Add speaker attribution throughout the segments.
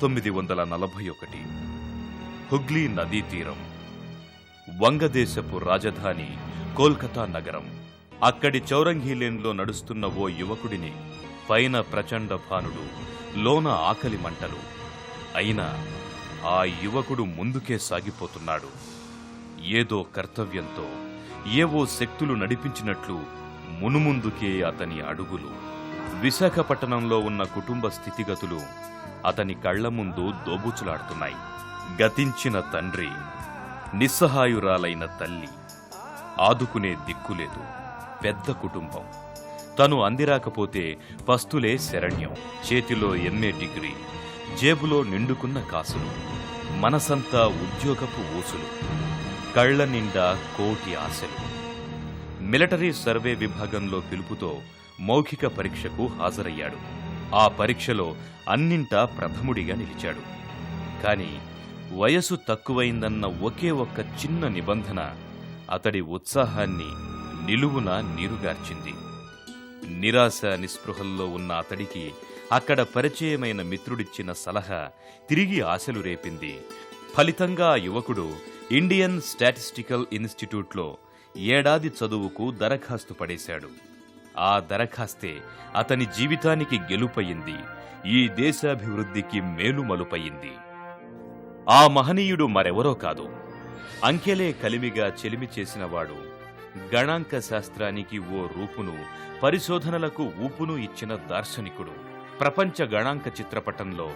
Speaker 1: 1941 హుగ్లీ నదీ తీరం, వంగదేశపు రాజధాని కోల్కతా నగరం. అక్కడి చౌరంఘీ లేన్లో నడుస్తున్న ఓ యువకుడిని పైన ప్రచండ భానుడు, లోన ఆకలి మంటలు. అయినా ఆ యువకుడు ముందుకే సాగిపోతున్నాడు. ఏదో కర్తవ్యంతో, ఏవో శక్తులు నడిపించినట్లు మునుముందుకే అతని అడుగులు. విశాఖపట్టణంలో ఉన్న కుటుంబ స్థితిగతులు అతని కళ్ల ముందు దోబూచులాడుతున్నాయి. గతించిన తండ్రి, నిస్సహాయురాలైన తల్లి, ఆదుకునే దిక్కులేదు. పెద్ద కుటుంబం. తను అందిరాకపోతే పస్తులే శరణ్యం. చేతిలో ఎంఏ డిగ్రీ, జేబులో నిండుకున్న కాసులు, మనసంతా ఉద్యోగపు ఊసులు, కళ్ల నిండా కోటి ఆశలు. మిలిటరీ సర్వే విభాగంలో పిలుపుతో మౌఖిక పరీక్షకు హాజరయ్యాడు. ఆ పరీక్షలో అన్నింటా ప్రథముడిగా నిలిచాడు. కాని వయసు తక్కువైందన్న ఒకే ఒక్క చిన్న నిబంధన అతడి ఉత్సాహాన్ని నిలువున నీరుగార్చింది. నిరాశ నిస్పృహల్లో ఉన్న అతడికి అక్కడ పరిచయమైన మిత్రుడిచ్చిన సలహా తిరిగి ఆశలు రేపింది. ఫలితంగా ఆ యువకుడు ఇండియన్ స్టాటిస్టికల్ ఇన్స్టిట్యూట్లో ఏడాది చదువుకు దరఖాస్తు పడేశాడు. ఆ దరఖాస్తే అతని జీవితానికి గెలుపయింది. ఈ దేశాభివృద్ధికి మేలుమలుపయింది. ఆ మహనీయుడు మరెవరో కాదు, అంకెలే కలిమిగా చెలిమి చేసినవాడు, గణాంక శాస్త్రానికి ఓ రూపును, పరిశోధనలకు ఊపును ఇచ్చిన దార్శనికుడు. ప్రపంచ గణాంక చిత్రపటంలో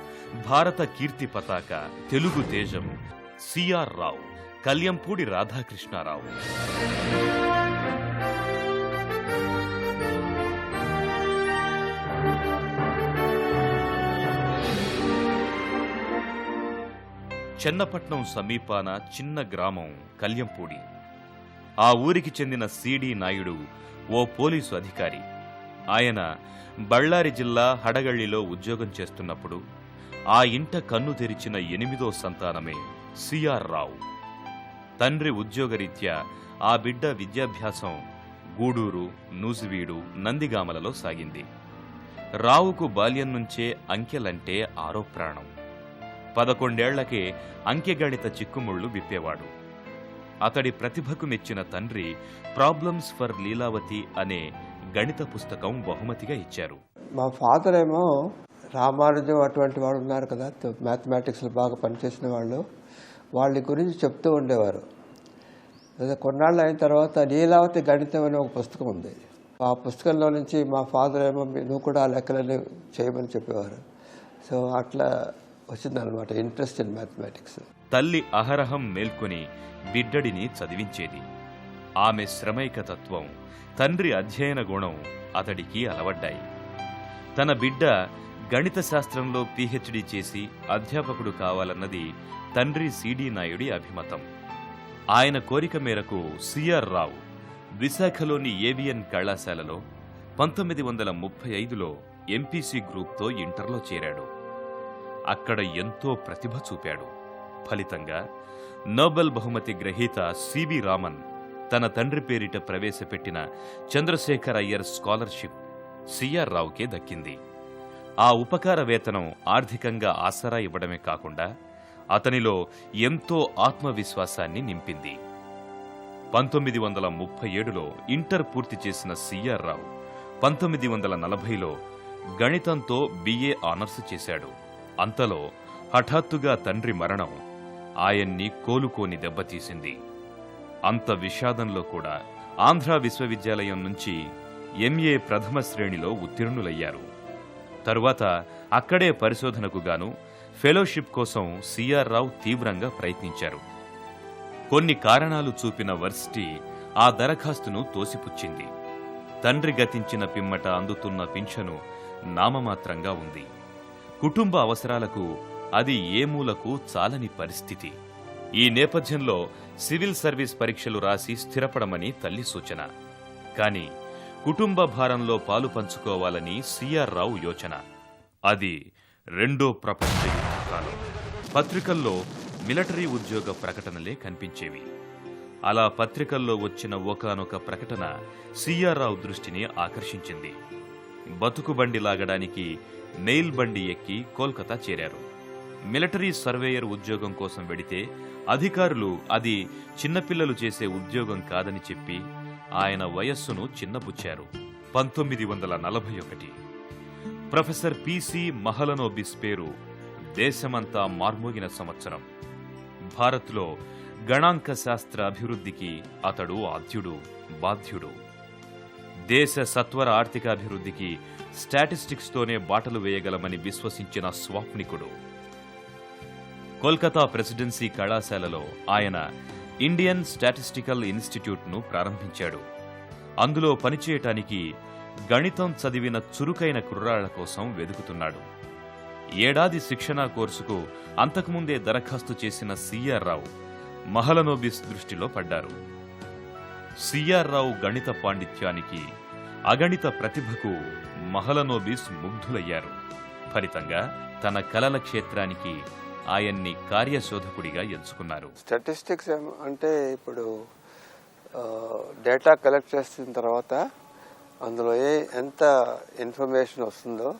Speaker 1: భారత కీర్తి పతాక, తెలుగు తేజం సిఆర్ రావు, కల్యంపూడి రాధాకృష్ణారావు. చెన్నపట్నం సమీపాన చిన్న గ్రామం కల్యంపూడి. ఆ ఊరికి చెందిన సిడి నాయుడు ఓ పోలీసు అధికారి. ఆయన బళ్ళారి జిల్లా హడగళ్లిలో ఉద్యోగం చేస్తున్నప్పుడు ఆ ఇంట కన్ను తెరిచిన 8వ సంతానమే సిఆర్ రావు. తండ్రి ఉద్యోగరీత్యా ఆ బిడ్డ విద్యాభ్యాసం గూడూరు, నూజివీడు, నందిగామలలో సాగింది. రావుకు బాల్యం నుంచే అంకెలంటే ఆరో ప్రాణం. 11 ఏళ్లకే అంకెగణిత చిక్కుముళ్లు విప్పేవాడు. అతడి ప్రతిభకు మెచ్చిన తండ్రి ప్రాబ్లమ్స్ ఫర్ లీలావతి అనే గణిత పుస్తకం బహుమతిగా ఇచ్చారు.
Speaker 2: మా ఫాదర్ ఏమో రామానుజం అటువంటి వాళ్ళు ఉన్నారు కదా, మ్యాథమెటిక్స్లో బాగా పనిచేసిన వాళ్ళు, వాళ్ళ గురించి చెప్తూ ఉండేవారు. అదే కొన్నాళ్ళు అయిన తర్వాత లీలావతి గణితం అనే ఒక పుస్తకం ఉంది. ఆ పుస్తకంలో నుంచి మా ఫాదర్ ఏమో నువ్వు కూడా ఆ లెక్కలన్నీ చేయమని చెప్పేవారు. సో అట్లా వచ్చిందనమాట ఇంట్రెస్ట్ ఇన్ మ్యాథమెటిక్స్.
Speaker 1: తల్లి అహరహం మేల్కొని బిడ్డడిని చదివించేది. ఆమె శ్రమైక తత్వం, తండ్రి అధ్యయన గుణం అతడికి అలవడ్డాయి. తన బిడ్డ గణిత శాస్త్రంలో పీహెచ్డీ చేసి అధ్యాపకుడు కావాలన్నది తండ్రి సిడి నాయుడి అభిమతం. ఆయన కోరిక మేరకు సిఆర్ రావు విశాఖలోని ఏవిఎన్ కళాశాలలో 1935లో ఎంపీసీ గ్రూప్తో ఇంటర్లో చేరాడు. అక్కడ ఎంతో ప్రతిభ చూపాడు. ఫలితంగా నోబెల్ బహుమతి గ్రహీత సివి రామన్ తన తండ్రి పేరిట ప్రవేశపెట్టిన చంద్రశేఖర్ అయ్యర్ స్కాలర్షిప్ సిఆర్ రావుకే దక్కింది. ఆ ఉపకార వేతనం ఆర్థికంగా ఆసరా ఇవ్వడమే కాకుండా అతనిలో ఎంతో ఆత్మవిశ్వాసాన్ని నింపింది. 1937లో ఇంటర్ పూర్తి చేసిన సిఆర్ రావు 1940లో గణితంతో బిఏ ఆనర్స్ చేశాడు. అంతలో హఠాత్తుగా తండ్రి మరణం ఆయన్ని కోలుకోని దెబ్బతీసింది. అంత విషాదంలో కూడా ఆంధ్ర విశ్వవిద్యాలయం నుంచి ఎంఏ ప్రథమ శ్రేణిలో ఉత్తీర్ణులయ్యారు. తరువాత అక్కడే పరిశోధనకు గాను ఫెలోషిప్ కోసం సిఆర్ రావు తీవ్రంగా ప్రయత్నించారు. కొన్ని కారణాలు చూపిన వర్సిటీ ఆ దరఖాస్తును తోసిపుచ్చింది. తండ్రి గతించిన పిమ్మట అందుతున్న పింఛను నామమాత్రంగా ఉంది. కుటుంబ అవసరాలకు అది ఏ మూలకు చాలని పరిస్థితి. ఈ నేపథ్యంలో సివిల్ సర్వీస్ పరీక్షలు రాసి స్థిరపడమని తల్లి సూచన. కాని కుటుంబ భారంలో పాలు పంచుకోవాలని సిఆర్ రావు యోచన. అది రెండో ప్రపంచ యుద్ధ కాలం. పత్రికల్లో మిలిటరీ ఉద్యోగ ప్రకటనలే కనిపించేవి. అలా పత్రికల్లో వచ్చిన ఒకానొక ప్రకటన సిఆర్ రావు దృష్టిని ఆకర్షించింది. బతుకుబండి లాగడానికి నెయిల్ బండి ఎక్కి కోల్కతా చేరారు. మిలిటరీ సర్వేయర్ ఉద్యోగం కోసం వెడితే అధికారులు అది చిన్నపిల్లలు చేసే ఉద్యోగం కాదని చెప్పి ఆయన వయస్సును చిన్నబుచ్చారు. 1941 ప్రొఫెసర్ పిసి మహలనోబిస్ పేరు దేశమంతా మార్మోగిన సంవత్సరం. భారత్లో గణాంక శాస్త్ర అభివృద్ధికి అతడు ఆద్యుడు, బాధ్యుడు. దేశ సత్వర ఆర్థికాభివృద్ధికి స్టాటిస్టిక్స్తోనే బాటలు వేయగలమని విశ్వసించిన స్వాప్నికుడు. కోల్కతా ప్రెసిడెన్సీ కళాశాలలో ఆయన ఇండియన్ స్టాటిస్టికల్ ఇన్స్టిట్యూట్ను ప్రారంభించాడు. అందులో పనిచేయటానికి గణితం చదివిన చురుకైన కుర్రాళ్ల కోసం వెదుకుతున్నాడు. ఏడాది శిక్షణా కోర్సుకు అంతకుముందే దరఖాస్తు చేసిన సిఆర్ రావు మహలనోబిస్ దృష్టిలో పడ్డారు. సిఆర్ రావు గణిత పాండిత్యానికి, అగణిత ప్రతిభకు మహలనోబిస్ ముగ్ధులయ్యారు. ఫలితంగా తన కలల క్షేత్రానికి ఆయన్ని కార్యశోధకుడిగా ఎంచుకున్నారు.
Speaker 2: స్టాటిస్టిక్స్ అంటే ఇప్పుడు డేటా కలెక్ట్ చేసిన తర్వాత అందులో ఎంత ఇన్ఫర్మేషన్ వస్తుందో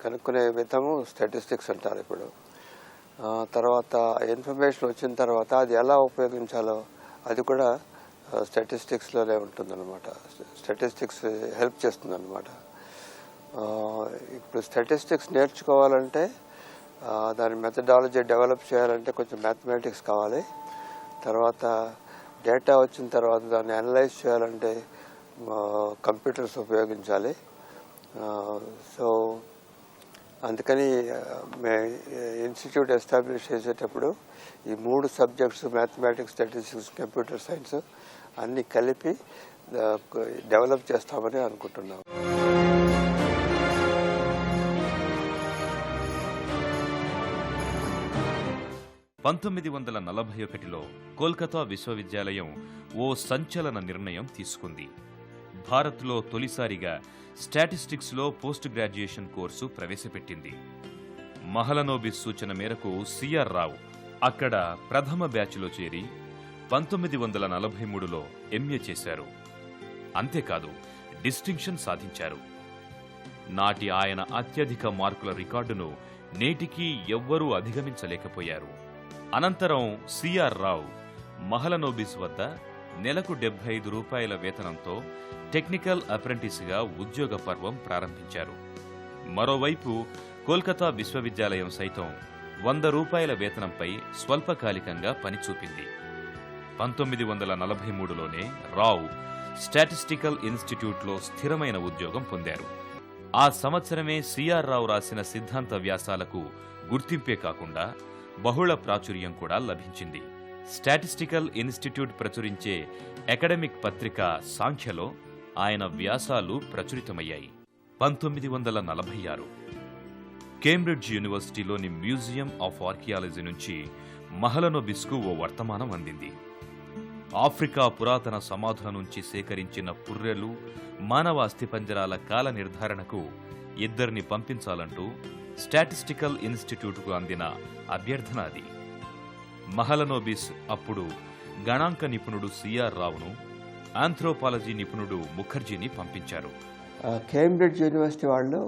Speaker 2: కనుక్కునే విధము స్టాటిస్టిక్స్ అంటారు. ఇప్పుడు తర్వాత ఇన్ఫర్మేషన్ వచ్చిన తర్వాత అది ఎలా ఉపయోగించాలో అది కూడా స్టాటిస్టిక్స్లోనే ఉంటుందన్నమాట. స్టాటిస్టిక్స్ హెల్ప్ చేస్తుందన్నమాట. ఇప్పుడు స్టాటిస్టిక్స్ నేర్చుకోవాలంటే దాని మెథడాలజీ డెవలప్ చేయాలంటే కొంచెం మ్యాథమెటిక్స్ కావాలి. తర్వాత డేటా వచ్చిన తర్వాత దాన్ని అనలైజ్ చేయాలంటే కంప్యూటర్స్ ఉపయోగించాలి. సో అందుకని ఇన్స్టిట్యూట్ ఎస్టాబ్లిష్ చేసేటప్పుడు ఈ 3 subjects mathematics, statistics, computer science అన్నీ కలిపి డెవలప్ చేస్తామని అనుకుంటున్నాం.
Speaker 1: లో కోల్కతా విశ్వవిద్యాలయం ఓ సంచలన నిర్ణయం తీసుకుంది. భారత్లో తొలిసారిగా స్టాటిస్టిక్స్లో పోస్ట్ గ్రాడ్యుయేషన్ కోర్సు ప్రవేశపెట్టింది. మహలనోబిస్ సూచన మేరకు సిఆర్ రావు అక్కడ ప్రథమ బ్యాచ్లో చేరి 1943లో ఎంఏ చేశారు. అంతేకాదు, డిస్టింక్షన్ సాధించారు. నాటి ఆయన అత్యధిక మార్కుల రికార్డును నేటికీ ఎవ్వరూ అధిగమించలేకపోయారు. అనంతరం సిఆర్ రావు మహలనోబిస్ వద్ద నెలకు ₹75 వేతనంతో టెక్నికల్ అప్రెంటిస్గా ఉద్యోగ పర్వం ప్రారంభించారు. మరోవైపు కోల్కతా విశ్వవిద్యాలయం సైతం ₹100 వేతనంపై స్వల్పకాలికంగా పనిచూపింది. 1943లోనే రావు స్టాటిస్టికల్ ఇన్స్టిట్యూట్లో స్థిరమైన ఉద్యోగం పొందారు. ఆ సంవత్సరమే సిఆర్ రావు రాసిన సిద్ధాంత వ్యాసాలకు గుర్తింపే కాకుండా బహుళ ప్రాచుర్యం కూడా లభించింది. స్టాటిస్టికల్ ఇన్స్టిట్యూట్ ప్రచురించే అకాడమిక్ పత్రిక సాంఖ్యలో ఆయన వ్యాసాలు ప్రచురితమయ్యాయి. 1946 కేంబ్రిడ్జ్ యూనివర్సిటీలోని మ్యూజియం ఆఫ్ ఆర్కియాలజీ నుంచి మహలనోబిస్కు ఓ వర్తమానం అందింది. ఆఫ్రికా పురాతన సమాధుల నుంచి సేకరించిన పుర్రెలు, మానవ అస్థిపంజరాల కాల నిర్ధారణకు 2 పంపించాలంటూ స్టాటిస్టికల్ ఇన్స్టిట్యూట్కు అందిన అభ్యర్థన అది. మహలనోబిస్ అప్పుడు గణాంక నిపుణుడు సిఆర్ రావును, ఆంథ్రోపాలజీ నిపుణుడు ముఖర్జీని పంపించారు.
Speaker 2: కేంబ్రిడ్జ్ యూనివర్సిటీ వాళ్ళు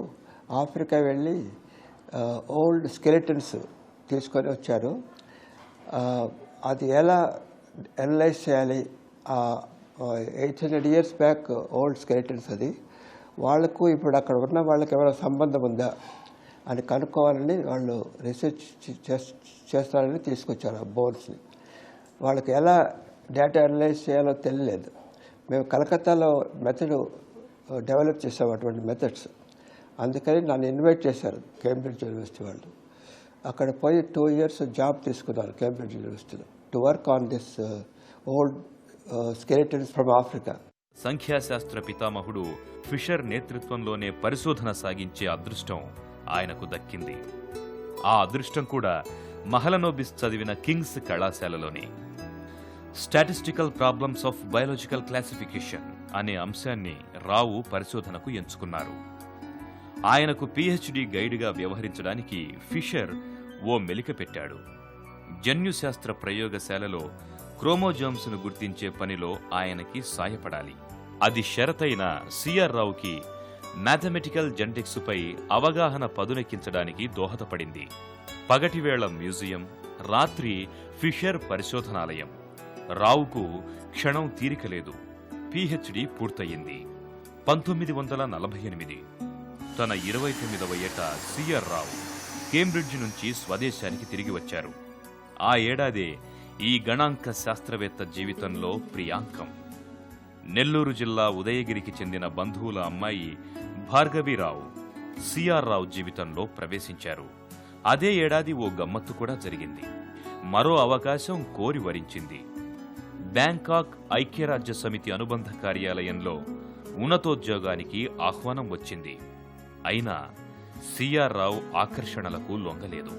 Speaker 2: ఆఫ్రికా వెళ్ళి ఓల్డ్ స్కెలిటన్స్ తీసుకొని వచ్చారు. అది ఎలా అనలైజ్ చేయాలి, 800 years బ్యాక్ ఓల్డ్ స్కెలిటన్స్, అది వాళ్లకు ఇప్పుడు అక్కడ ఉన్న వాళ్ళకి ఏమైనా సంబంధం ఉందా అని కనుక్కోవాలని వాళ్ళు రీసెర్చ్ చేస్తారని తీసుకొచ్చారు ఆ బోన్స్ని. వాళ్ళకి ఎలా డేటా అనలైజ్ చేయాలో తెలియలేదు. మేము కలకత్తాలో మెథడ్ డెవలప్ చేసాం, అటువంటి మెథడ్స్. అందుకని నన్ను ఇన్వైట్ చేశారు కేంబ్రిడ్జ్ యూనివర్సిటీ వాళ్ళు. అక్కడ పోయి 2 years జాబ్ తీసుకున్నారు కేంబ్రిడ్జ్ యూనివర్సిటీలో to work on this old skeletons from Africa.
Speaker 1: సంఖ్యాశాస్త్ర పితామహుడు ఫిషర్ నేతృత్వంలోనే పరిశోధన సాగించే అదృష్టం ఆయనకు దక్కింది. ఆ అదృష్టం కూడా మహలనోబిస్ చదివిన కింగ్స్ కళాశాలలోనే. Statistical problems of biological classification అనే అంశాన్ని రావు పరిశోధనకు ఎంచుకున్నారు. ఆయనకు పిహెచ్డి గైడ్గా వ్యవహరించడానికి ఫిషర్ ఓ మెలిక పెట్టాడు. జన్యుశాస్త్ర ప్రయోగశాలలో క్రోమోజోమ్స్ను గుర్తించే పనిలో ఆయనకి సాయపడాలి. అది షరతైన సిఆర్ రావుకి మ్యాథమెటికల్ జెనెటిక్స్ పై అవగాహన పదునెక్కించడానికి దోహదపడింది. పగటివేళ మ్యూజియం, రాత్రి ఫిషర్ పరిశోధనాలయం. రావుకు క్షణం తీరికలేదు. పిహెచ్డి పూర్తయింది 1948. తన 29వ ఏట సిఆర్ రావు కేంబ్రిడ్జ్ నుంచి స్వదేశానికి తిరిగి వచ్చారు. ఆ ఏడాదే ఈ గణాంక శాస్త్రవేత్త జీవితంలో ప్రియాంకం. నెల్లూరు జిల్లా ఉదయగిరికి చెందిన బంధువుల అమ్మాయి భార్గవీరావు సిఆర్ రావు జీవితంలో ప్రవేశించారు. అదే ఏడాది ఓ గమ్మత్తు కూడా జరిగింది. మరో అవకాశం కోరి వరించింది. బ్యాంకాక్ ఐక్యరాజ్య సమితి అనుబంధ కార్యాలయంలో ఉన్నతోద్యోగానికి ఆహ్వానం వచ్చింది. అయినా సిఆర్ రావు ఆకర్షణలకు లొంగలేదు.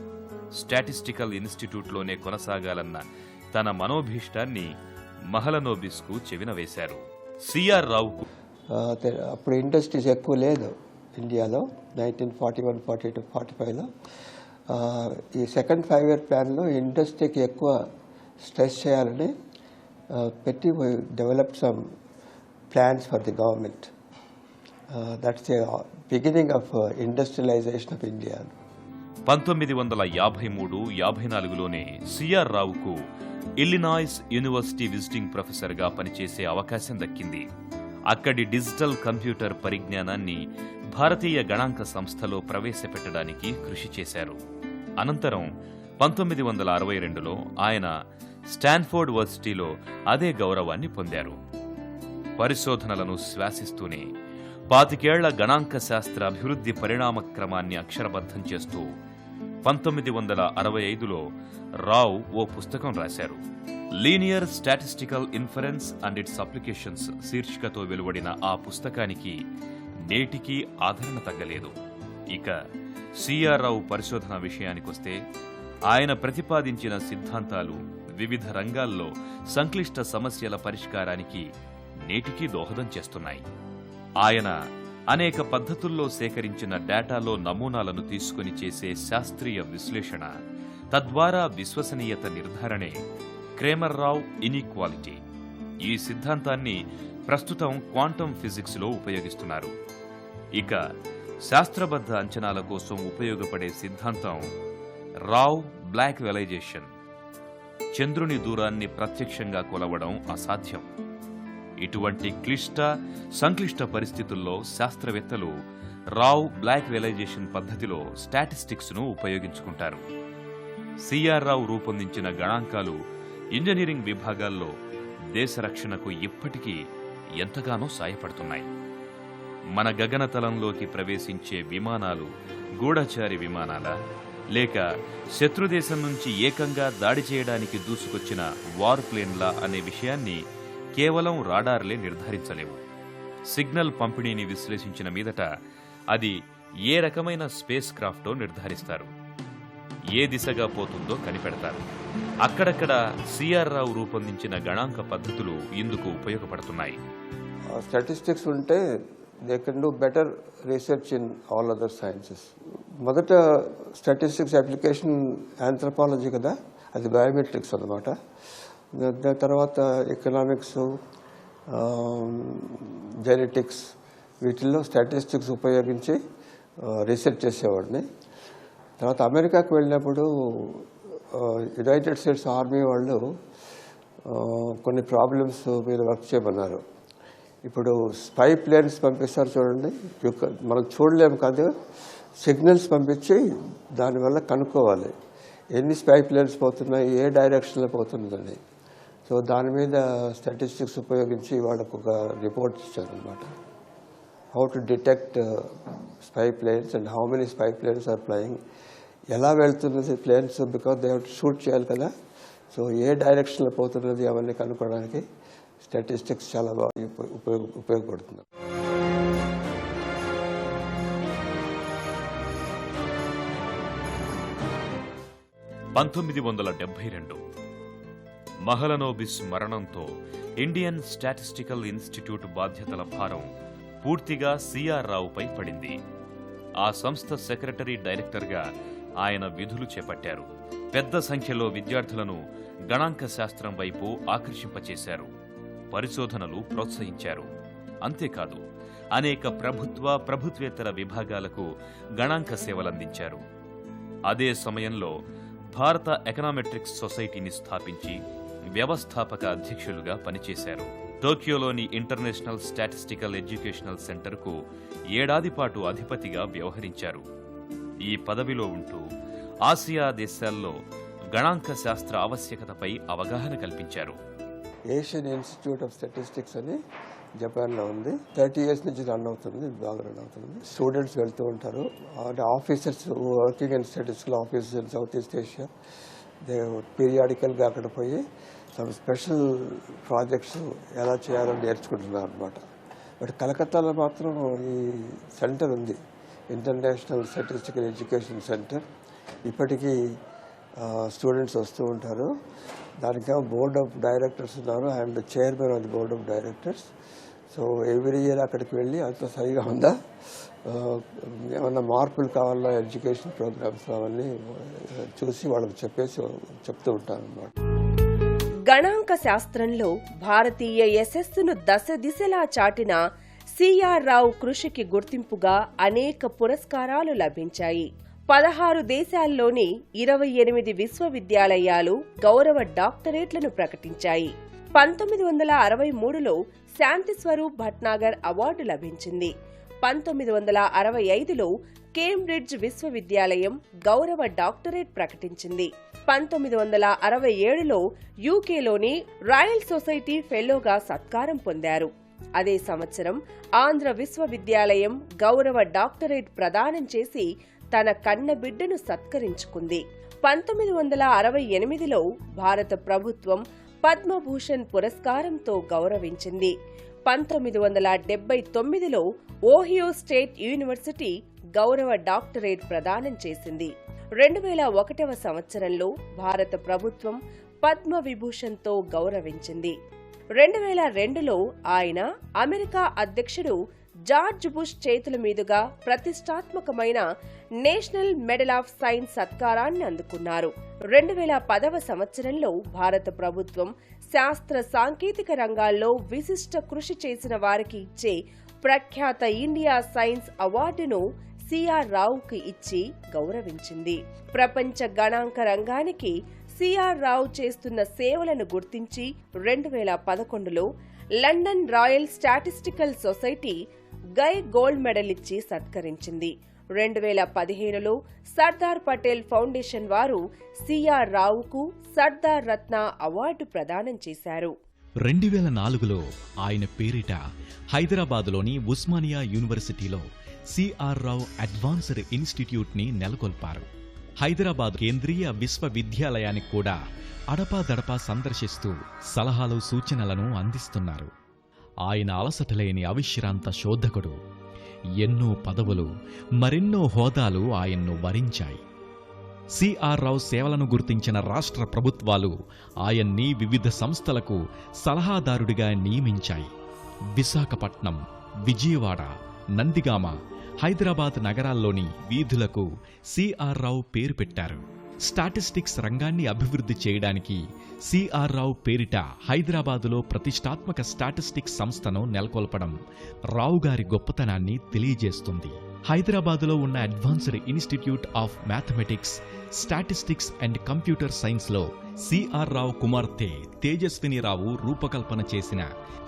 Speaker 1: స్టాటిస్టికల్ ఇన్స్టిట్యూట్లోనే కొనసాగాలన్న తన మనోభీష్టాన్ని మహలనోబిస్కు చెవినవేశారు. సిఆర్ రావుకు
Speaker 2: అప్పుడు ఇండస్ట్రీస్ ఎక్కువ లేదు ఇండియాలో. 1941, 42, 45లో ఈ సెకండ్ 5-year ప్లాన్లో ఇండస్ట్రీకి ఎక్కువ స్ట్రెస్ చేయాలని పెట్టి develop some plans for the government. That's the beginning of industrialisation of India.
Speaker 1: 1953-54లోనే సిఆర్ రావుకు ఇల్లినాయిస్ యూనివర్సిటీ విజిటింగ్ ప్రొఫెసర్గా పనిచేసే అవకాశం దక్కింది. అక్కడి డిజిటల్ కంప్యూటర్ పరిజ్ఞానాన్ని భారతీయ గణాంక సంస్థలో ప్రవేశపెట్టడానికి కృషి చేశారు. అనంతరం 1962లో ఆయన స్టాన్ఫోర్డ్ వర్సిటీలో అదే గౌరవాన్ని పొందారు. పరిశోధనలను శ్వాసిస్తూనే 25 ఏళ్ల గణాంక శాస్త్ర అభివృద్ధి పరిణామ క్రమాన్ని అక్షరబద్ధం చేస్తూ 1965లో రావు ఓ పుస్తకం రాశారు. Linear statistical inference and its applications శీర్షికతో వెలువడిన ఆ పుస్తకానికి నేటికీ ఆదరణ తగ్గలేదు. ఇక సిఆర్ రావు పరిశోధన విషయానికొస్తే ఆయన ప్రతిపాదించిన సిద్ధాంతాలు వివిధ రంగాల్లో సంక్లిష్ట సమస్యల పరిష్కారానికి నేటికీ దోహదం చేస్తున్నాయి. ఆయన అనేక పద్ధతుల్లో సేకరించిన డేటాలో నమూనాలను తీసుకుని చేసే శాస్త్రీయ విశ్లేషణ, తద్వారా విశ్వసనీయత నిర్ధారణే క్రేమర్ రావ్ ఇన్ఈక్వాలిటీ. ఈ సిద్ధాంతాన్ని ప్రస్తుతం క్వాంటం ఫిజిక్స్లో ఉపయోగిస్తున్నారు. ఇక శాస్త్రబద్ధ అంచనాల కోసం ఉపయోగపడే సిద్ధాంతం రావ్ బ్లాక్ వెలైజేషన్. చంద్రుని దూరాన్ని ప్రత్యక్షంగా కొలవడం అసాధ్యం. ఇటువంటి సంక్లిష్ట పరిస్థితుల్లో శాస్త్రవేత్తలు రావ్ బ్లాక్ వెలైజేషన్ పద్ధతిలో స్టాటిస్టిక్స్ను ఉపయోగించుకుంటారు. సిఆర్ రావు రూపొందించిన గణాంకాలు ఇంజనీరింగ్ విభాగాల్లో దేశ రక్షణకు ఇప్పటికీ ఎంతగానో సాయపడుతున్నాయి. మన గగనతలంలోకి ప్రవేశించే విమానాలు గూఢచారి విమానాలా, లేక శత్రుదేశం నుంచి ఏకంగా దాడి చేయడానికి దూసుకొచ్చిన వార్ ప్లేన్లా అనే విషయాన్ని కేవలం రాడార్లే నిర్ధారించలేవు. సిగ్నల్ పంపిణీని విశ్లేషించిన మీదట అది ఏ రకమైన స్పేస్ క్రాఫ్టో నిర్ధారిస్తారు. ఏ దిశగా పోతుందో కనిపెడతారు. అక్కడక్కడ సిఆర్ రావు రూపొందించిన గణాంక పద్ధతులు ఇందుకు ఉపయోగపడుతున్నాయి.
Speaker 2: స్టాటిస్టిక్స్ ఉంటే they can do better research in all other sciences. మొదట స్టాటిస్టిక్స్ అప్లికేషన్ ఆంథ్రపాలజీ కదా, అది బయోమెట్రిక్స్ అన్నమాట. దాని తర్వాత ఎకనామిక్స్, జెనెటిక్స్, వీటిల్లో స్టాటిస్టిక్స్ ఉపయోగించి రీసెర్చ్ చేసేవాడిని. తర్వాత అమెరికాకు వెళ్ళినప్పుడు యునైటెడ్ స్టేట్స్ ఆర్మీ వాళ్ళు కొన్ని ప్రాబ్లమ్స్ మీద వర్క్ చేయమన్నారు. ఇప్పుడు స్పై ప్లేన్స్ పంపిస్తారు చూడండి, మనం చూడలేము కాదు, సిగ్నల్స్ పంపించి దానివల్ల కనుక్కోవాలి ఎన్ని స్పై ప్లేన్స్ పోతున్నాయి, ఏ డైరెక్షన్లో పోతుందని. సో దాని మీద స్టాటిస్టిక్స్ ఉపయోగించి వాళ్ళకు ఒక రిపోర్ట్ ఇచ్చారనమాట. How to detect spy planes and how many spy planes are flying, ఎలా వెళ్తున్నది planes, because they have to shoot చేయాలి కదా. సో ఏ డైరెక్షన్లో పోతున్నది అవన్నీ కనుక్కోవడానికి స్టాటిస్టిక్స్ చాలా బాగా ఉపయోగపడుతుంది.
Speaker 1: 1972 మహలనోబిస్ మరణంతో ఇండియన్ స్టాటిస్టికల్ ఇన్స్టిట్యూట్ బాధ్యతల భారం పూర్తిగా సిఆర్ రావుపై పడింది. ఆ సంస్థ సెక్రటరీ డైరెక్టర్గా ఆయన విధులు చేపట్టారు. పెద్ద సంఖ్యలో విద్యార్థులను గణాంక శాస్త్రం వైపు ఆకర్షింపచేశారు. పరిశోధనలు ప్రోత్సహించారు. అంతేకాదు అనేక ప్రభుత్వేతర విభాగాలకు గణాంక సేవలందించారు. అదే సమయంలో భారత ఎకనామెట్రిక్స్ సొసైటీని స్థాపించి వ్యవస్థాపక అధ్యక్షులుగా పనిచేశారు. టోక్యోలోని ఇంటర్నేషనల్ స్టాటిస్టికల్ ఎడ్యుకేషనల్ సెంటర్కు 7 ఏడాది పాటు అధిపతిగా వ్యవహరించారు. ఈ పదవిలో ఉంటూ ఆసియా దేశాల్లో గణాంక శాస్త్ర ఆవశ్యకతపై అవగాహన కల్పించారు.
Speaker 2: ఏషియన్ ఇన్స్టిట్యూట్ ఆఫ్ స్టాటిస్టిక్స్ అని జపాన్లో ఉంది. 30 years నుంచి రన్ అవుతుంది, బాగా రన్ అవుతుంది. స్టూడెంట్స్ వెళ్తూ ఉంటారు. అంటే officers working in statistical officers in South East Asia పీరియాడికల్గా అక్కడ పోయి సమ్ స్పెషల్ ప్రాజెక్ట్స్ ఎలా చేయాలో నేర్చుకుంటున్నారు అనమాట. బట్ కలకత్తాలో మాత్రం ఈ సెంటర్ ఉంది, ఇంటర్నేషనల్ స్టాటిస్టికల్ ఎడ్యుకేషన్ సెంటర్. ఇప్పటికీ స్టూడెంట్స్ వస్తూ ఉంటారు. దానికేమో బోర్డ్ ఆఫ్ డైరెక్టర్స్ ఉన్నారు, and chairman of the board of directors. So every year అక్కడికి వెళ్ళి అంత సరిగా ఉందా, ఏమన్నా మార్పులు కావాలా ఎడ్యుకేషన్ ప్రోగ్రామ్స్ అవన్నీ చూసి వాళ్ళకి చెప్తూ ఉంటాను అన్నమాట.
Speaker 3: గణాంక శాస్త్రంలో భారతీయ యశస్సును దశ దిశలా చాటిన సిఆర్ రావు కృషికి గుర్తింపుగా అనేక పురస్కారాలు లభించాయి. 16 దేశాల్లోని 28 విశ్వవిద్యాలయాలు గౌరవ డాక్టరేట్లను ప్రకటించాయి. 1963లో శాంతి స్వరూప్ భట్నాగర్ అవార్డు లభించింది. 1965లో కేంబ్రిడ్జ్ విశ్వవిద్యాలయం గౌరవ డాక్టరేట్ ప్రకటించింది. 1967లో యూకేలోని రాయల్ సొసైటీ ఫెలోగా సత్కారం పొందారు. అదే సంవత్సరం ఆంధ్ర విశ్వవిద్యాలయం గౌరవ డాక్టరేట్ ప్రదానం చేసి తన కన్నబిడ్డను సత్కరించుకుంది. 1968లో భారత ప్రభుత్వం పద్మభూషణ్ పురస్కారంతో గౌరవించింది. 1979లో ఓహియో స్టేట్ యూనివర్సిటీ గౌరవ డాక్టరేట్ ప్రదానం చేసింది. 2001వ సంవత్సరంలో భారత ప్రభుత్వం పద్మ విభూషణ్తో గౌరవించింది. 2002లో ఆయన అమెరికా అధ్యక్షుడు జార్జ్ బుష్ చేతుల మీదుగా ప్రతిష్టాత్మకమైన నేషనల్ మెడల్ ఆఫ్ సైన్స్ సత్కారాన్ని అందుకున్నారు. 2010వ సంవత్సరంలో భారత ప్రభుత్వం శాస్త్ర సాంకేతిక రంగాల్లో విశిష్ట కృషి చేసిన వారికి ఇచ్చే ప్రఖ్యాత ఇండియా సైన్స్ అవార్డును సిఆర్ రావుకి ఇచ్చి గౌరవించింది. ప్రపంచ గణాంక రంగానికి సిఆర్ రావు చేస్తున్న సేవలను గుర్తించి 2011లో లండన్ రాయల్ స్టాటిస్టికల్ సొసైటీ గై గోల్డ్ మెడల్ ఇచ్చి సత్కరించింది. 2015లో సర్దార్ పటేల్ ఫౌండేషన్ వారు సిఆర్ రావుకు సర్దార్ రత్న అవార్డు ప్రదానం చేశారు.
Speaker 4: 2004లో ఆయన పేరిట హైదరాబాదులోని ఉస్మానియా యూనివర్సిటీలో సిఆర్ రావు అడ్వాన్స్డ్ ఇన్స్టిట్యూట్ని నెలకొల్పారు. హైదరాబాద్ కేంద్రీయ విశ్వవిద్యాలయానికి కూడా అడపాదడపా సందర్శిస్తూ సలహాలు సూచనలను అందిస్తున్నారు. ఆయన అలసటలేని అవిశ్రాంత శోధకుడు. ఎన్నో పదవులు, మరెన్నో హోదాలు ఆయన్ను వరించాయి. సిఆర్ రావు సేవలను గుర్తించిన రాష్ట్ర ప్రభుత్వాలు ఆయన్ని వివిధ సంస్థలకు సలహాదారుడిగా నియమించాయి. విశాఖపట్నం, విజయవాడ, నందిగామ, హైదరాబాద్ నగరాల్లోని వీధులకు సిఆర్ రావు పేరు పెట్టారు. స్టాటిస్టిక్స్ రంగాన్ని అభివృద్ధి చేయడానికి సిఆర్ రావు పేరిట హైదరాబాదులో ప్రతిష్టాత్మక స్టాటిస్టిక్స్ సంస్థను నెలకొల్పడం రావు గారి గొప్పతనాన్ని తెలియజేస్తుంది. హైదరాబాదులో ఉన్న advanced institute of mathematics, statistics and computer సైన్స్లో సిఆర్ రావు కుమార్తె తేజస్విని రావు రూపకల్పన చేసిన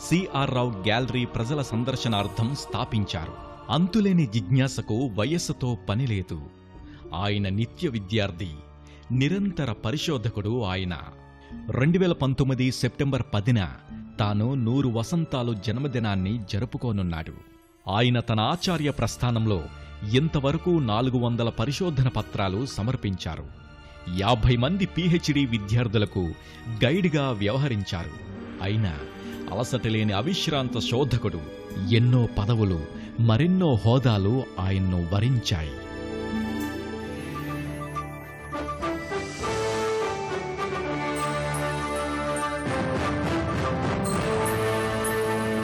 Speaker 4: సిఆర్ రావు గ్యాలరీ ప్రజల సందర్శనార్థం స్థాపించారు. అంతులేని జిజ్ఞాసకు వయస్సుతో పనిలేదు. ఆయన నిత్య విద్యార్థి, నిరంతర పరిశోధకుడు. ఆయన 2019 సెప్టెంబర్ 10న తాను 100 వసంతాలు జన్మదినాన్ని జరుపుకోనున్నాడు. ఆయన తన ఆచార్య ప్రస్థానంలో ఇంతవరకు 400 పరిశోధన పత్రాలు సమర్పించారు. 50 మంది PhD విద్యార్థులకు గైడ్గా వ్యవహరించారు. అయినా అలసటలేని అవిశ్రాంత శోధకుడు. ఎన్నో పదవులు, మరెన్నో హోదాలు ఆయన్ను వరించాయి.